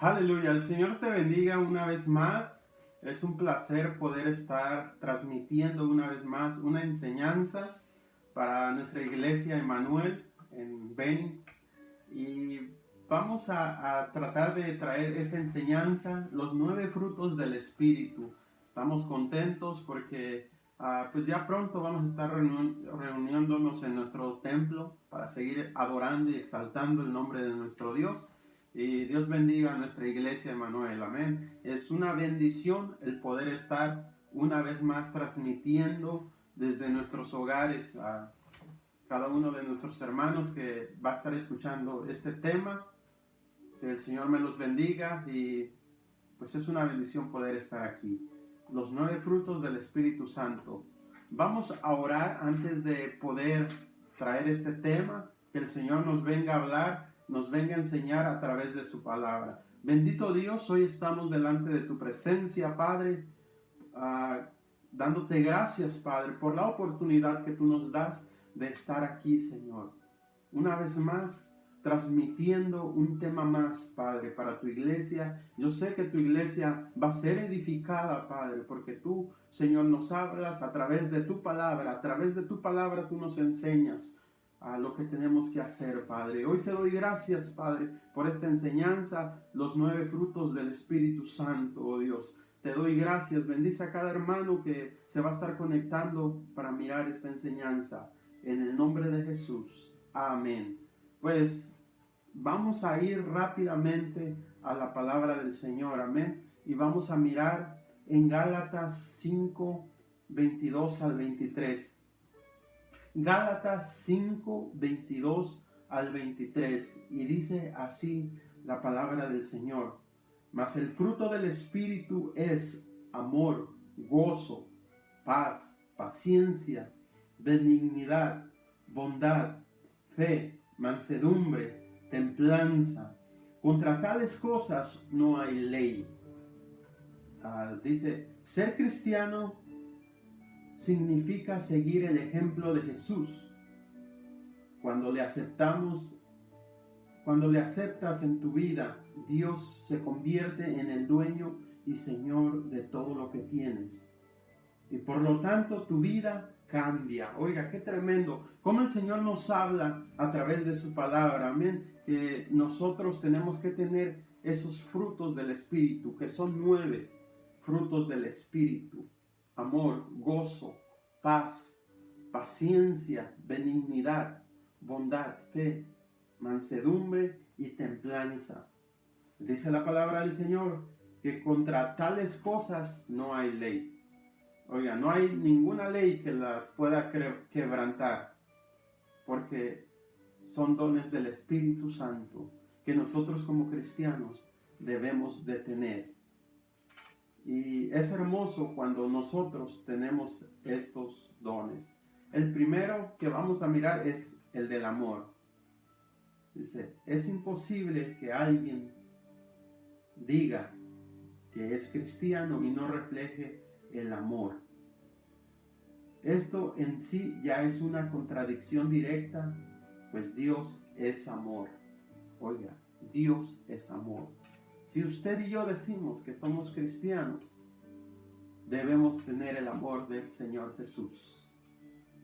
Aleluya, el Señor te bendiga una vez más. Es un placer poder estar transmitiendo una vez más una enseñanza para nuestra iglesia Emmanuel en Beni. Y vamos a tratar de traer esta enseñanza, los 9 frutos del Espíritu. Estamos contentos porque pues ya pronto vamos a estar reuniéndonos en nuestro templo para seguir adorando y exaltando el nombre de nuestro Dios. Y Dios bendiga a nuestra iglesia Emmanuel, amén. Es una bendición el poder estar una vez más transmitiendo desde nuestros hogares a cada uno de nuestros hermanos que va a estar escuchando este tema. Que el Señor me los bendiga y pues es una bendición poder estar aquí. Los 9 frutos del Espíritu Santo. Vamos a orar antes de poder traer este tema, que el Señor nos venga a hablar, nos venga a enseñar a través de su palabra. Bendito Dios, hoy estamos delante de tu presencia, Padre, dándote gracias, Padre, por la oportunidad que tú nos das de estar aquí, Señor. Una vez más, transmitiendo un tema más, Padre, para tu iglesia. Yo sé que tu iglesia va a ser edificada, Padre, porque tú, Señor, nos hablas a través de tu palabra. A través de tu palabra tú nos enseñas a lo que tenemos que hacer, Padre. Hoy te doy gracias, Padre, por esta enseñanza, los 9 frutos del Espíritu Santo, oh Dios. Te doy gracias, bendice a cada hermano que se va a estar conectando para mirar esta enseñanza. En el nombre de Jesús. Amén. Pues vamos a ir rápidamente a la palabra del Señor, amén. Y vamos a mirar en Gálatas 5, 22 al 23. Gálatas 5, 22 al 23. Y dice así la palabra del Señor. Mas el fruto del Espíritu es amor, gozo, paz, paciencia, benignidad, bondad, fe, mansedumbre, templanza. Contra tales cosas no hay ley. Dice, ser cristiano significa seguir el ejemplo de Jesús. Cuando le aceptas en tu vida, Dios se convierte en el dueño y Señor de todo lo que tienes. Y por lo tanto tu vida cambia. Oiga, qué tremendo. Cómo el Señor nos habla a través de su palabra. Amén. Que nosotros tenemos que tener esos frutos del Espíritu, que son 9 frutos del Espíritu. Amor, gozo, paz, paciencia, benignidad, bondad, fe, mansedumbre y templanza. Dice la palabra del Señor que contra tales cosas no hay ley. Oiga, no hay ninguna ley que las pueda quebrantar, porque son dones del Espíritu Santo que nosotros como cristianos debemos de tener. Y es hermoso cuando nosotros tenemos estos dones. El primero que vamos a mirar es el del amor. Dice, es imposible que alguien diga que es cristiano y no refleje el amor. Esto en sí ya es una contradicción directa, pues Dios es amor. Oiga, Dios es amor. Si usted y yo decimos que somos cristianos, debemos tener el amor del Señor Jesús,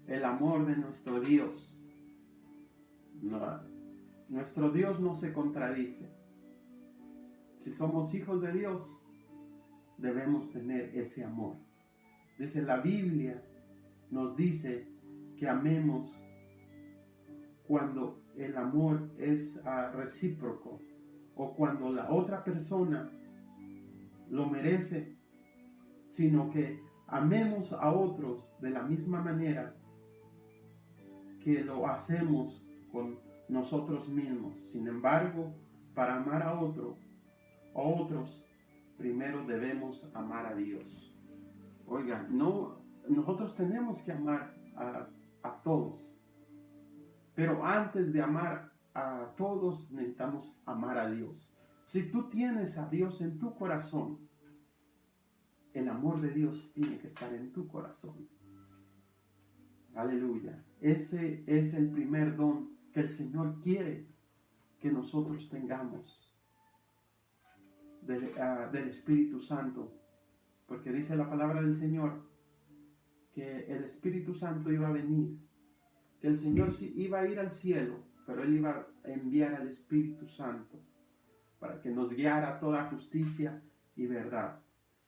el amor de nuestro Dios. No, nuestro Dios no se contradice. Si somos hijos de Dios, debemos tener ese amor. Dice la Biblia, nos dice que amemos cuando el amor es recíproco o cuando la otra persona lo merece, sino que amemos a otros de la misma manera que lo hacemos con nosotros mismos. Sin embargo, para amar a otros, primero debemos amar a Dios. Oiga, nosotros tenemos que amar a todos, pero antes de amar a todos necesitamos amar a Dios. Si tú tienes a Dios en tu corazón, el amor de Dios tiene que estar en tu corazón. Aleluya. Ese es el primer don que el Señor quiere que nosotros tengamos. del Espíritu Santo, porque dice la palabra del Señor que el Espíritu Santo iba a venir, que el Señor sí iba a ir al cielo, pero Él iba a enviar al Espíritu Santo para que nos guiara a toda justicia y verdad.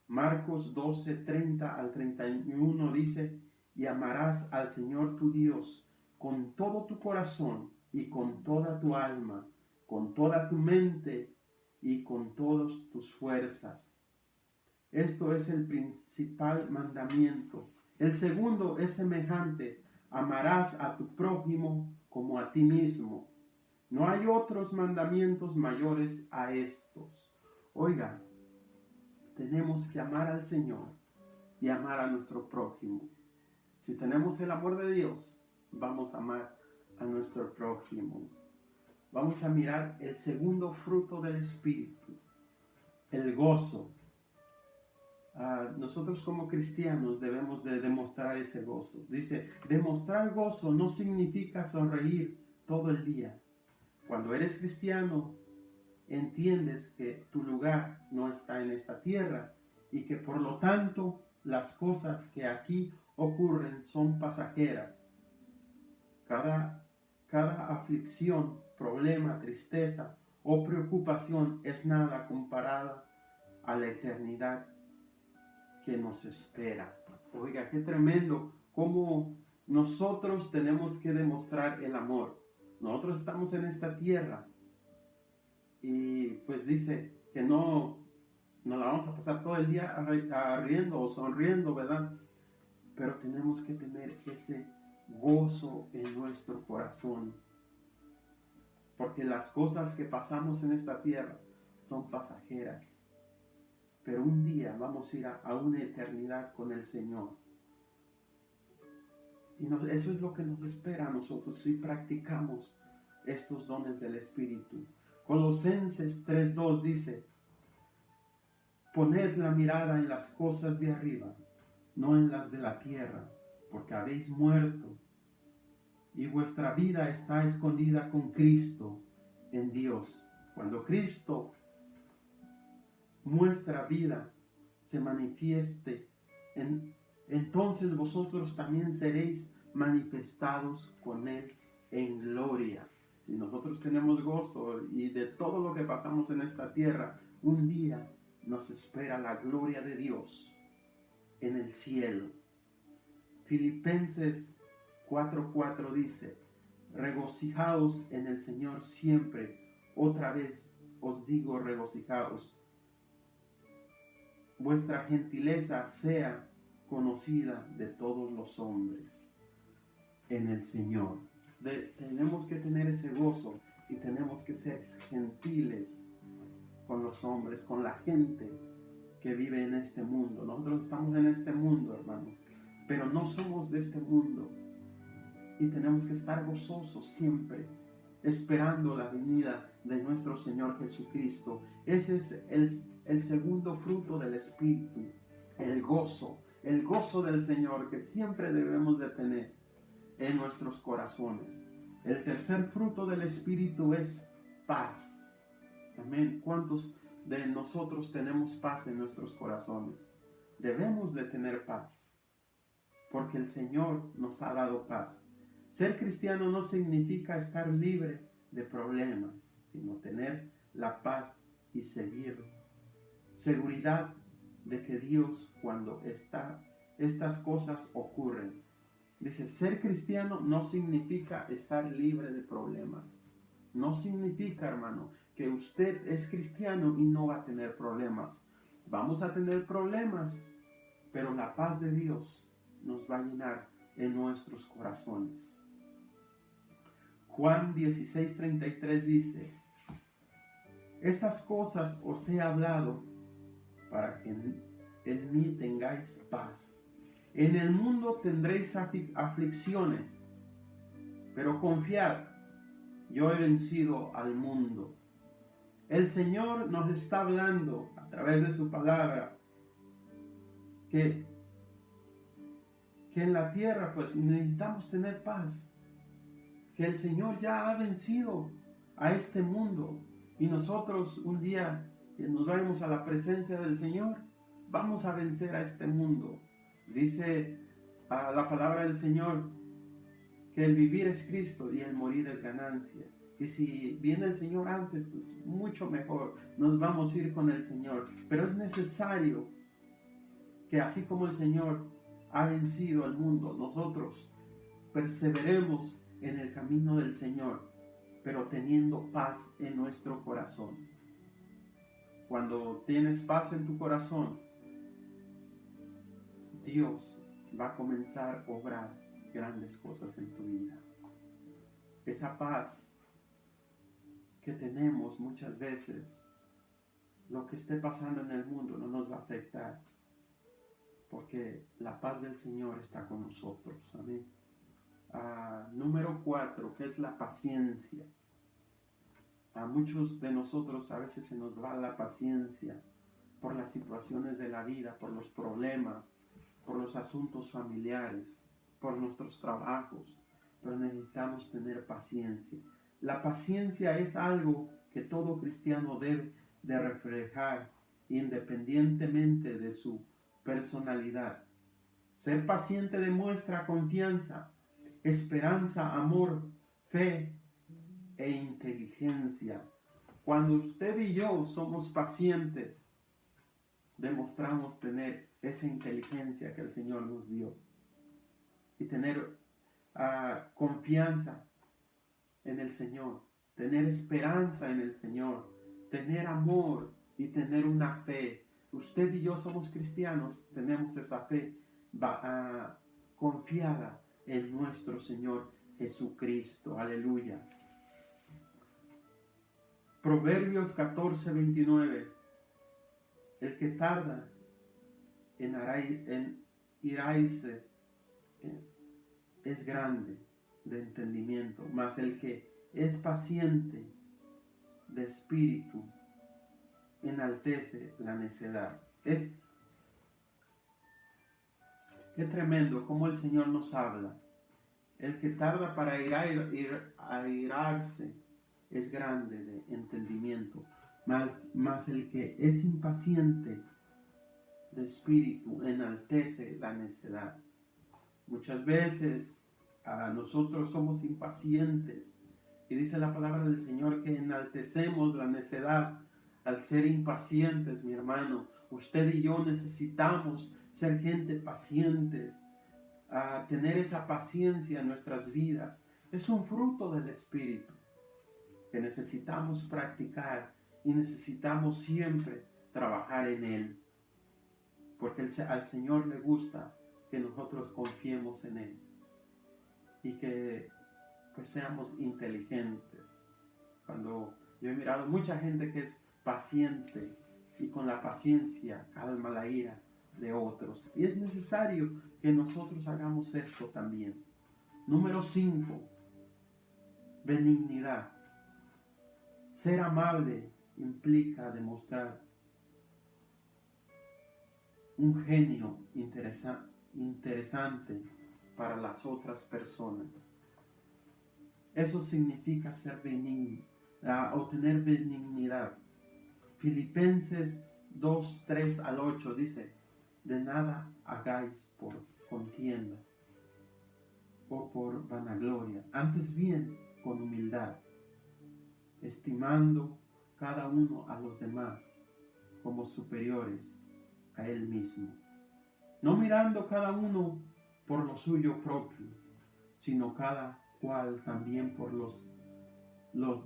Marcos 12, 30 al 31 dice, y amarás al Señor tu Dios con todo tu corazón y con toda tu alma, con toda tu mente y con todas tus fuerzas. Esto es el principal mandamiento. El segundo es semejante, amarás a tu prójimo como a ti mismo. No hay otros mandamientos mayores a estos. Oiga, tenemos que amar al Señor y amar a nuestro prójimo. Si tenemos el amor de Dios, vamos a amar a nuestro prójimo. Vamos a mirar el segundo fruto del Espíritu, el gozo. Nosotros como cristianos debemos de demostrar ese gozo. Dice, demostrar gozo no significa sonreír todo el día. Cuando eres cristiano, entiendes que tu lugar no está en esta tierra y que por lo tanto las cosas que aquí ocurren son pasajeras. Cada aflicción, problema, tristeza o preocupación es nada comparada a la eternidad que nos espera. Oiga, qué tremendo cómo nosotros tenemos que demostrar el amor. Nosotros estamos en esta tierra y pues dice que no la vamos a pasar todo el día riendo o sonriendo, ¿verdad? Pero tenemos que tener ese gozo en nuestro corazón, porque las cosas que pasamos en esta tierra son pasajeras, pero un día vamos a ir a una eternidad con el Señor. Y eso es lo que nos espera a nosotros si practicamos estos dones del Espíritu. Colosenses 3:2 dice, poned la mirada en las cosas de arriba, no en las de la tierra, porque habéis muerto y vuestra vida está escondida con Cristo en Dios. Cuando Cristo, nuestra vida, se manifieste, entonces vosotros también seréis manifestados con Él en gloria. Si nosotros tenemos gozo y de todo lo que pasamos en esta tierra, un día nos espera la gloria de Dios en el cielo. Filipenses 4:4 dice, regocijaos en el Señor siempre. Otra vez os digo, regocijaos. Vuestra gentileza sea conocida de todos los hombres en el Señor. Tenemos que tener ese gozo y tenemos que ser gentiles con los hombres, con la gente que vive en este mundo. Nosotros estamos en este mundo, hermano, pero no somos de este mundo. Y tenemos que estar gozosos siempre, esperando la venida de nuestro Señor Jesucristo. Ese es el segundo fruto del Espíritu, el gozo del Señor que siempre debemos de tener en nuestros corazones. El tercer fruto del Espíritu es paz. Amén. ¿Cuántos de nosotros tenemos paz en nuestros corazones? Debemos de tener paz, porque el Señor nos ha dado paz. Ser cristiano no significa estar libre de problemas, sino tener la paz y seguridad de que Dios, cuando estas cosas ocurren, dice, ser cristiano no significa estar libre de problemas. No significa, hermano, que usted es cristiano y no va a tener problemas. Vamos a tener problemas, pero la paz de Dios nos va a llenar en nuestros corazones. Juan 16:33 dice, estas cosas os he hablado para que en mí tengáis paz. En el mundo tendréis aflicciones, pero confiad, yo he vencido al mundo. El Señor nos está hablando a través de su palabra que en la tierra pues necesitamos tener paz, que el Señor ya ha vencido a este mundo y nosotros un día que nos vayamos a la presencia del Señor, vamos a vencer a este mundo. Dice la palabra del Señor que el vivir es Cristo y el morir es ganancia. Y si viene el Señor antes, pues mucho mejor, nos vamos a ir con el Señor. Pero es necesario que así como el Señor ha vencido al mundo, nosotros perseveremos en el camino del Señor, pero teniendo paz en nuestro corazón. Cuando tienes paz en tu corazón, Dios va a comenzar a obrar grandes cosas en tu vida. Esa paz que tenemos muchas veces, lo que esté pasando en el mundo no nos va a afectar, porque la paz del Señor está con nosotros. Amén. Número 4, que es la paciencia. A muchos de nosotros a veces se nos va la paciencia por las situaciones de la vida, por los problemas, por los asuntos familiares, por nuestros trabajos, pero necesitamos tener paciencia. La paciencia es algo que todo cristiano debe de reflejar independientemente de su personalidad. Ser paciente demuestra confianza, esperanza, amor, fe e inteligencia. Cuando usted y yo somos pacientes, demostramos tener esa inteligencia que el Señor nos dio y tener confianza en el Señor, tener esperanza en el Señor, tener amor y tener una fe. Usted y yo somos cristianos, tenemos esa fe confiada en nuestro Señor Jesucristo. Aleluya. Proverbios 14:29. El que tarda en irarse es grande de entendimiento, mas el que es paciente de espíritu enaltece la necedad. Qué tremendo cómo el Señor nos habla. El que tarda para airarse es grande de entendimiento, mas el que es impaciente de espíritu enaltece la necedad. Muchas veces nosotros somos impacientes y dice la palabra del Señor que enaltecemos la necedad al ser impacientes, mi hermano. Usted y yo necesitamos ser gente pacientes, tener esa paciencia en nuestras vidas. Es un fruto del Espíritu que necesitamos practicar y necesitamos siempre trabajar en él, porque al Señor le gusta que nosotros confiemos en él y que seamos inteligentes. Cuando yo he mirado mucha gente que es paciente y con la paciencia calma la ira de otros, y es necesario que nosotros hagamos esto también. Número 5, benignidad. Ser amable implica demostrar un genio interesante para las otras personas. Eso significa ser benigno, o tener benignidad. Filipenses 2:3-8 dice: de nada hagáis por contienda o por vanagloria, antes bien con humildad, estimando cada uno a los demás como superiores a él mismo, no mirando cada uno por lo suyo propio, sino cada cual también por los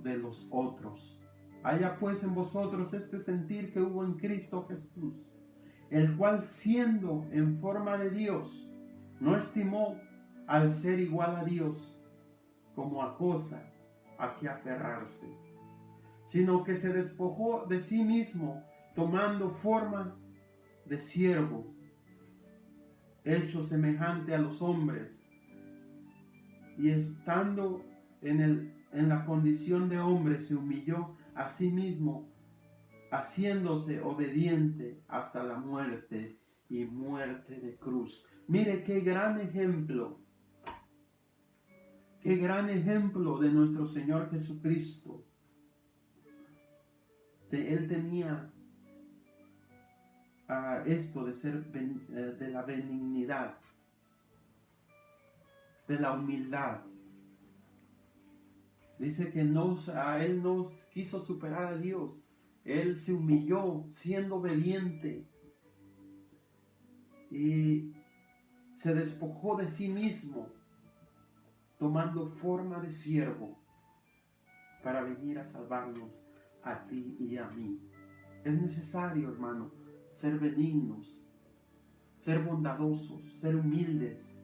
de los otros. Haya pues en vosotros este sentir que hubo en Cristo Jesús, el cual siendo en forma de Dios, no estimó al ser igual a Dios como a cosa a que aferrarse, sino que se despojó de sí mismo, tomando forma de siervo, hecho semejante a los hombres, y estando en la condición de hombre, se humilló a sí mismo, haciéndose obediente hasta la muerte y muerte de cruz. Mire qué gran ejemplo de nuestro Señor Jesucristo. Él tenía esto de ser de la benignidad, de la humildad. Dice que él no quiso superar a Dios. Él se humilló siendo obediente y se despojó de sí mismo, tomando forma de siervo para venir a salvarnos a ti y a mí. Es necesario, hermano, ser benignos, ser bondadosos, ser humildes,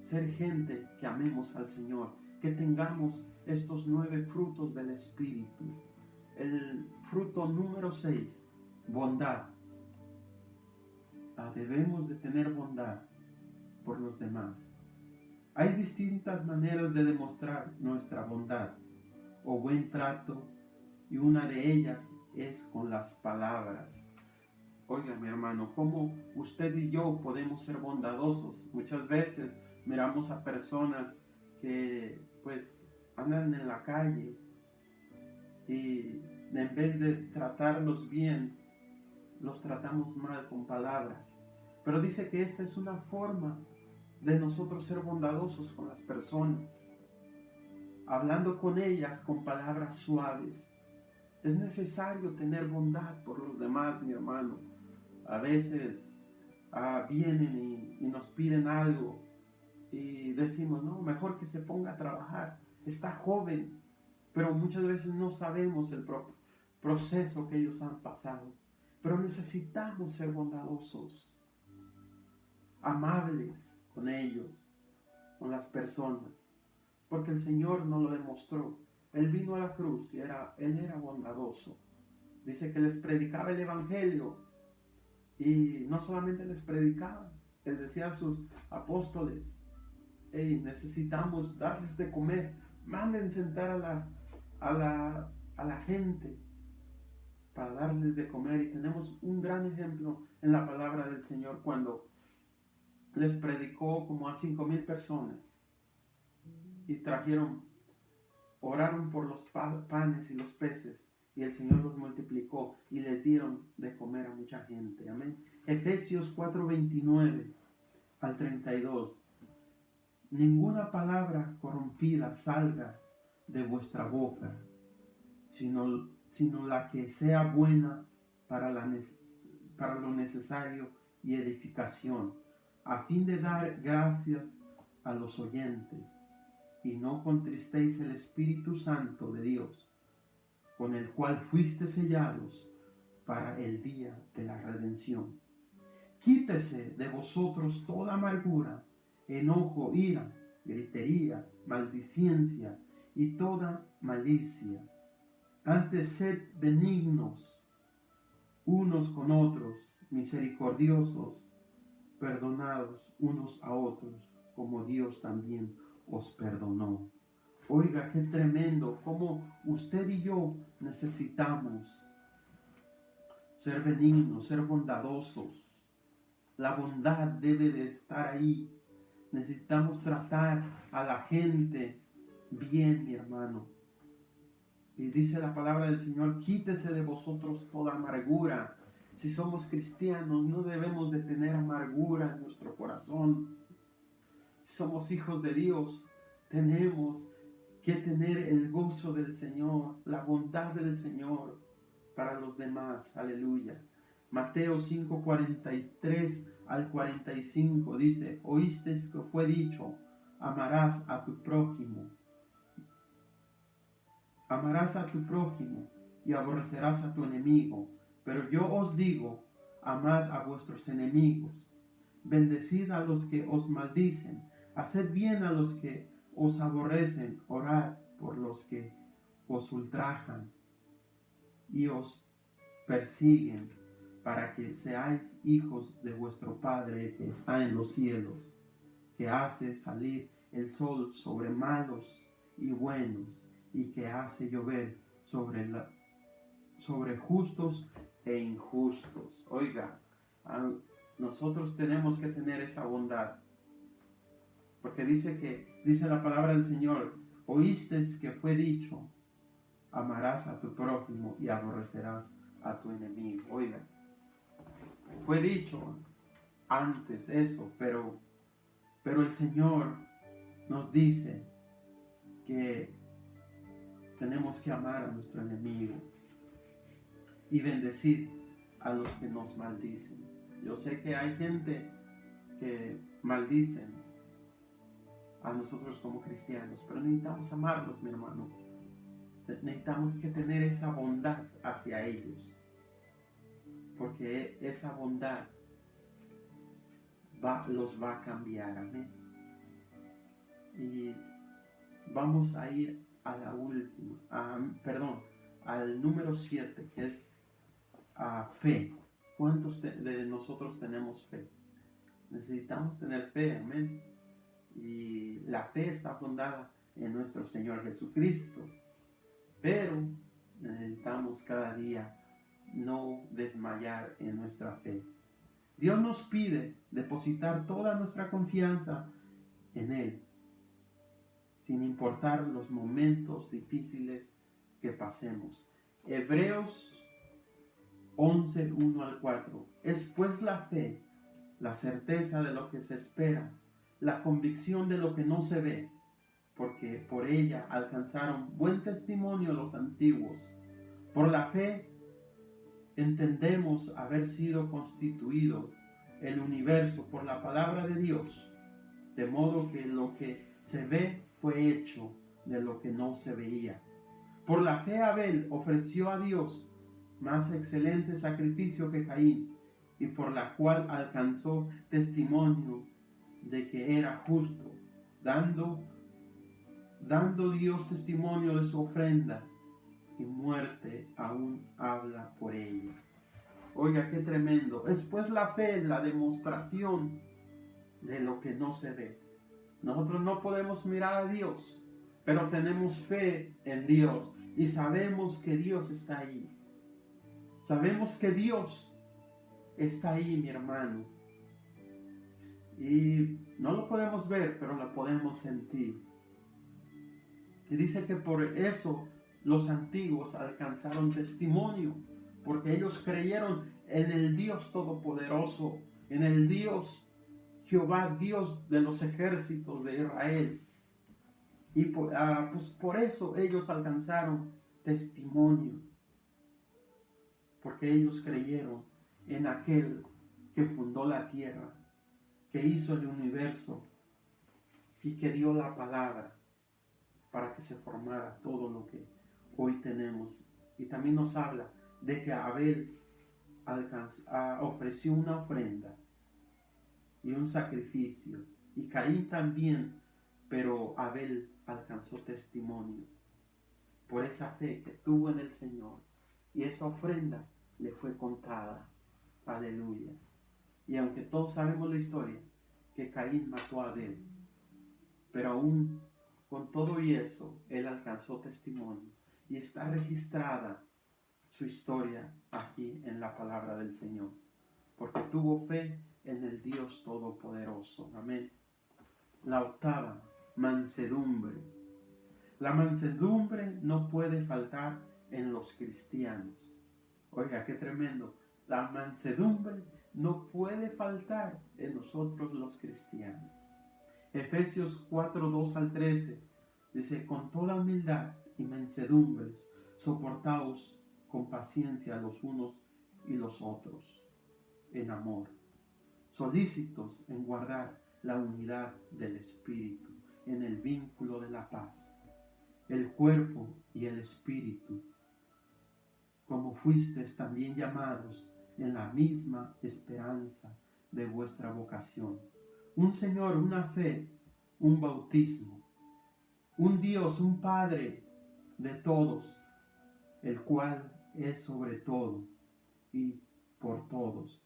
ser gente que amemos al Señor, que tengamos estos 9 frutos del Espíritu. El fruto número 6, bondad. Debemos de tener bondad por los demás. Hay distintas maneras de demostrar nuestra bondad o buen trato, y una de ellas es con las palabras. Oiga, mi hermano, ¿cómo usted y yo podemos ser bondadosos? Muchas veces miramos a personas que pues andan en la calle y en vez de tratarlos bien, los tratamos mal con palabras. Pero dice que esta es una forma de nosotros ser bondadosos con las personas, hablando con ellas con palabras suaves. Es necesario tener bondad por los demás, mi hermano. A veces vienen y nos piden algo y decimos, no, mejor que se ponga a trabajar, está joven, pero muchas veces no sabemos el proceso que ellos han pasado. Pero necesitamos ser bondadosos, amables con ellos, con las personas, porque el Señor nos lo demostró. Él vino a la cruz y Él era bondadoso. Dice que les predicaba el Evangelio y no solamente les predicaba, les decía a sus apóstoles, hey, necesitamos darles de comer, manden sentar a la gente para darles de comer. Y tenemos un gran ejemplo en la palabra del Señor cuando les predicó como a 5,000 personas y oraron por los panes y los peces, y el Señor los multiplicó y les dieron de comer a mucha gente. Amén. Efesios 4:29 al 32. Ninguna palabra corrompida salga de vuestra boca, sino la que sea buena para lo necesario y edificación, a fin de dar gracias a los oyentes. Y no contristéis el Espíritu Santo de Dios, con el cual fuiste sellados para el día de la redención. Quítese de vosotros toda amargura, enojo, ira, gritería, maldicencia y toda malicia. Antes sed benignos unos con otros, misericordiosos, perdonados unos a otros, como Dios también os perdonó. Oiga, qué tremendo, como usted y yo necesitamos ser benignos, ser bondadosos. La bondad debe de estar ahí. Necesitamos tratar a la gente bien, mi hermano. Y dice la palabra del Señor, quítese de vosotros toda amargura. Si somos cristianos, no debemos de tener amargura en nuestro corazón. Si somos hijos de Dios, tenemos que tener el gozo del Señor, la bondad del Señor para los demás. Aleluya. Mateo 5:43 al 45 dice, oísteis que fue dicho, amarás a tu prójimo y aborrecerás a tu enemigo. Pero yo os digo, amad a vuestros enemigos, bendecid a los que os maldicen, haced bien a los que os aborrecen, orad por los que os ultrajan y os persiguen, para que seáis hijos de vuestro Padre que está en los cielos, que hace salir el sol sobre malos y buenos, y que hace llover sobre justos e injustos. Oiga, nosotros tenemos que tener esa bondad, porque dice la palabra del Señor, oísteis que fue dicho, amarás a tu prójimo y aborrecerás a tu enemigo. Oiga, Fue dicho antes eso, pero el Señor nos dice que tenemos que amar a nuestro enemigo y bendecir a los que nos maldicen. Yo sé que hay gente que maldicen a nosotros como cristianos, pero necesitamos amarlos, mi hermano. Necesitamos que tener esa bondad hacia ellos, porque esa bondad los va a cambiar, amén. Y vamos a ir a la última, al número 7, que es fe. ¿Cuántos de nosotros tenemos fe? Necesitamos tener fe, amén. Y la fe está fundada en nuestro Señor Jesucristo, pero necesitamos cada día no desmayar en nuestra fe. Dios nos pide depositar toda nuestra confianza en Él, sin importar los momentos difíciles que pasemos. Hebreos 11, 1 al 4. Es pues la fe, la certeza de lo que se espera, la convicción de lo que no se ve, porque por ella alcanzaron buen testimonio los antiguos. Por la fe entendemos haber sido constituido el universo por la palabra de Dios, de modo que lo que se ve fue hecho de lo que no se veía. Por la fe Abel ofreció a Dios más excelente sacrificio que Caín, y por la cual alcanzó testimonio de que era justo, dando Dios testimonio de su ofrenda, y muerte aún habla por ella. Oiga, qué tremendo. Es pues la fe, la demostración de lo que no se ve. Nosotros no podemos mirar a Dios, pero tenemos fe en Dios y sabemos que Dios está ahí. Sabemos que Dios está ahí, mi hermano. Y no lo podemos ver, pero lo podemos sentir. Y dice que por eso los antiguos alcanzaron testimonio, porque ellos creyeron en el Dios Todopoderoso, en el Dios Jehová, Dios de los ejércitos de Israel. Y pues por eso ellos alcanzaron testimonio, porque ellos creyeron en aquel que fundó la tierra, que hizo el universo y que dio la palabra para que se formara todo lo que hoy tenemos. Y también nos habla de que Abel ofreció una ofrenda y un sacrificio, y Caín también, pero Abel alcanzó testimonio por esa fe que tuvo en el Señor, y esa ofrenda le fue contada. Aleluya. Y aunque todos sabemos la historia, que Caín mató a Abel, pero aún con todo y eso, él alcanzó testimonio, y está registrada su historia aquí en la palabra del Señor, porque tuvo fe en el Dios Todopoderoso. Amén. La octava, mansedumbre. La mansedumbre no puede faltar en los cristianos. Oiga, qué tremendo. La mansedumbre no puede faltar en nosotros los cristianos. Efesios 4, 2 al 13 dice: con toda humildad y mansedumbre, soportaos con paciencia los unos y los otros, en amor, solícitos en guardar la unidad del Espíritu, en el vínculo de la paz, el cuerpo y el Espíritu, como fuisteis también llamados en la misma esperanza de vuestra vocación. Un Señor, una fe, un bautismo, un Dios, un Padre de todos, el cual es sobre todo y por todos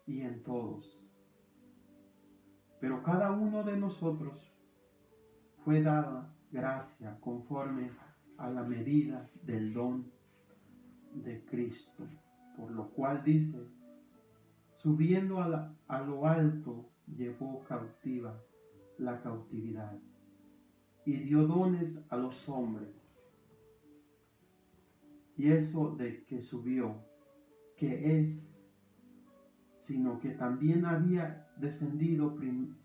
y en todos. Pero cada uno de nosotros fue dada gracia conforme a la medida del don de Cristo, por lo cual dice: subiendo a lo alto, llevó cautiva la cautividad y dio dones a los hombres. Y eso de que subió, que es sino que también había descendido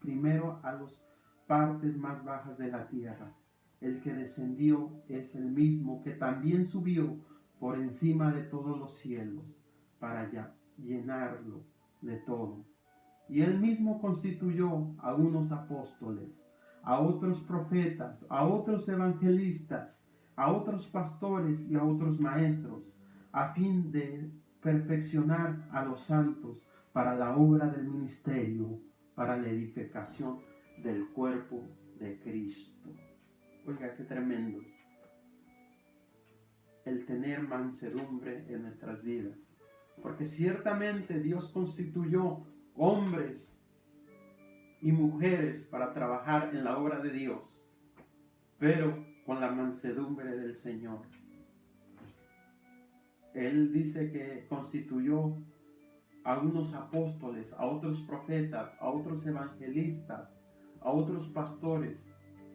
primero a las partes más bajas de la tierra. El que descendió es el mismo que también subió por encima de todos los cielos para llenarlo de todo. Y él mismo constituyó a unos apóstoles, a otros profetas, a otros evangelistas, a otros pastores y a otros maestros, a fin de perfeccionar a los santos para la obra del ministerio, para la edificación del cuerpo de Cristo. Oiga, qué tremendo el tener mansedumbre en nuestras vidas, porque ciertamente Dios constituyó hombres y mujeres para trabajar en la obra de Dios, pero con la mansedumbre del Señor. Él dice que constituyó a unos apóstoles, a otros profetas, a otros evangelistas, a otros pastores,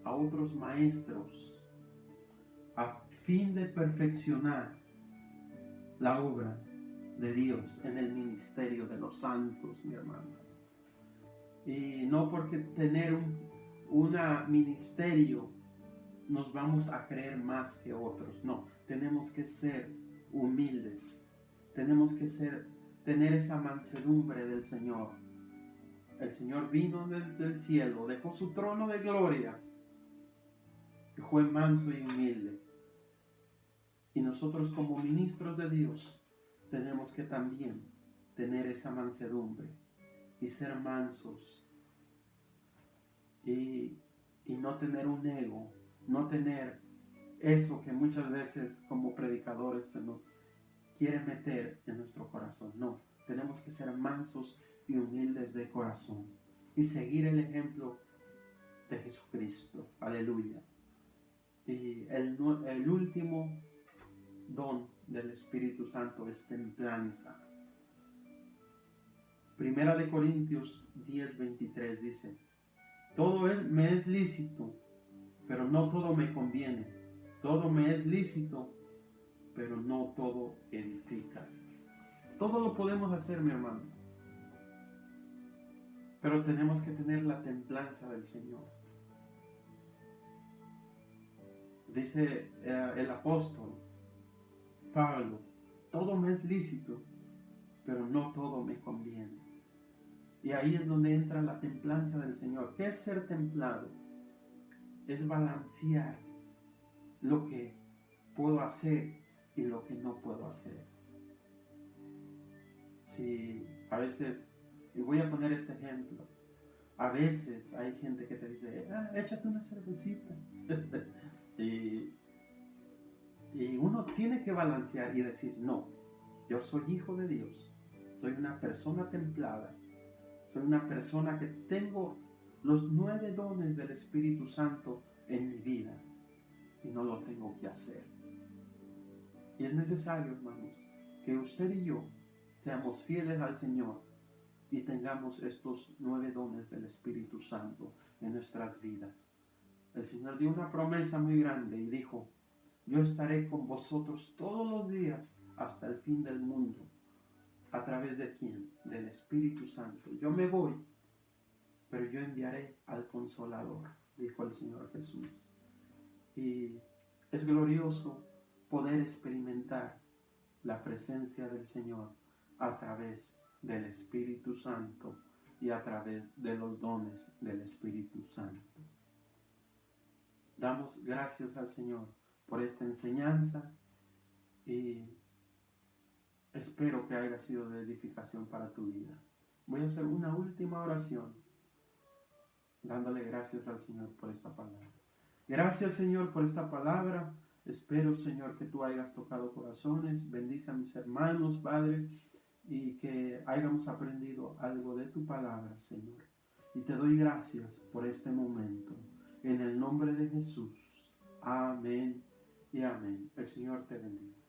a otros maestros, a fin de perfeccionar la obra de Dios en el ministerio de los santos, mi hermano. Y no porque tener un ministerio nos vamos a creer más que otros. No, tenemos que ser humildes. Tenemos que tener esa mansedumbre del Señor. El Señor vino desde el cielo, dejó su trono de gloria y fue manso y humilde. Y nosotros como ministros de Dios tenemos que también tener esa mansedumbre y ser mansos y no tener un ego, no tener eso que muchas veces como predicadores se nos quiere meter en nuestro corazón. No, tenemos que ser mansos y humildes de corazón y seguir el ejemplo de Jesucristo. Aleluya. Y el último don del Espíritu Santo es templanza. Primera de Corintios 10:23 dice: todo me es lícito, pero no todo me conviene. Todo me es lícito, pero no todo edifica. Todo lo podemos hacer, mi hermano, pero tenemos que tener la templanza del Señor. Dice el apóstol Pablo: todo me es lícito, pero no todo me conviene. Y ahí es donde entra la templanza del Señor. ¿Qué es ser templado? Es balancear lo que puedo hacer y lo que no puedo hacer. Si a veces, y voy a poner este ejemplo, a veces hay gente que te dice: échate una cervecita. y uno tiene que balancear y decir: no, yo soy hijo de Dios, soy una persona templada, soy una persona que tengo los 9 dones del Espíritu Santo en mi vida y no lo tengo que hacer. Y es necesario, hermanos, que usted y yo seamos fieles al Señor y tengamos estos 9 dones del Espíritu Santo en nuestras vidas. El Señor dio una promesa muy grande y dijo: yo estaré con vosotros todos los días hasta el fin del mundo. ¿A través de quién? Del Espíritu Santo. Yo me voy, pero yo enviaré al Consolador, dijo el Señor Jesús. Y es glorioso poder experimentar la presencia del Señor a través del Espíritu Santo y a través de los dones del Espíritu Santo. Damos gracias al Señor por esta enseñanza y espero que haya sido de edificación para tu vida. Voy a hacer una última oración dándole gracias al Señor por esta palabra. Gracias, Señor, por esta palabra. Espero, Señor, que tú hayas tocado corazones. Bendice a mis hermanos, Padre, y que hayamos aprendido algo de tu palabra, Señor. Y te doy gracias por este momento. En el nombre de Jesús. Amén y amén. El Señor te bendiga.